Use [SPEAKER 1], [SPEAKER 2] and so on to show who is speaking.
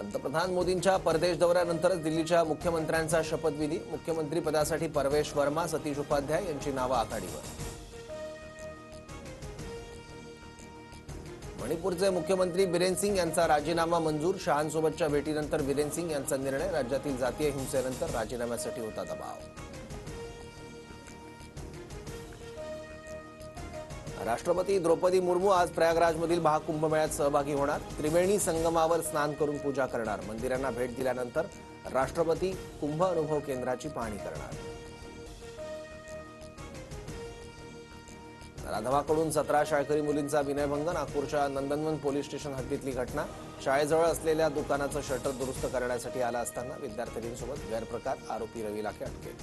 [SPEAKER 1] पंतप्रधान मोदींच्या परदेश दौऱ्यानंतरच दिल्लीच्या मुख्यमंत्र्यांचा शपथविधी. मुख्यमंत्री पदासाठी परवेश वर्मा, सतीश उपाध्याय यांची नावं आघाडीवर. मणिपूरचे मुख्यमंत्री बिरेन सिंग यांचा राजीनामा मंजूर. शहांसोबतच्या भेटीनंतर बिरेन सिंग यांचा निर्णय. राज्यातील जातीय हिंसेनंतर राजीनाम्यासाठी होता दबाव. राष्ट्रपती द्रौपदी मुर्मू आज प्रयागराजमधील महाकुंभमेळ्यात सहभागी होणार. त्रिवेणी संगमावर स्नान करून पूजा करणार. मंदिरांना भेट दिल्यानंतर राष्ट्रपती कुंभ अनुभव केंद्राची पाहणी करणार. राधवाकडून 17 शाळकरी मुलींचा विनयभंग. नागपूरच्या नंदनवन पोलीस स्टेशन हद्दीतली घटना. शाळेजवळ असलेल्या दुकानाचं शटर दुरुस्त करण्यासाठी आला असताना विद्यार्थिनींसोबत गैरप्रकार. आरोपी रवी लाखे अटकेत.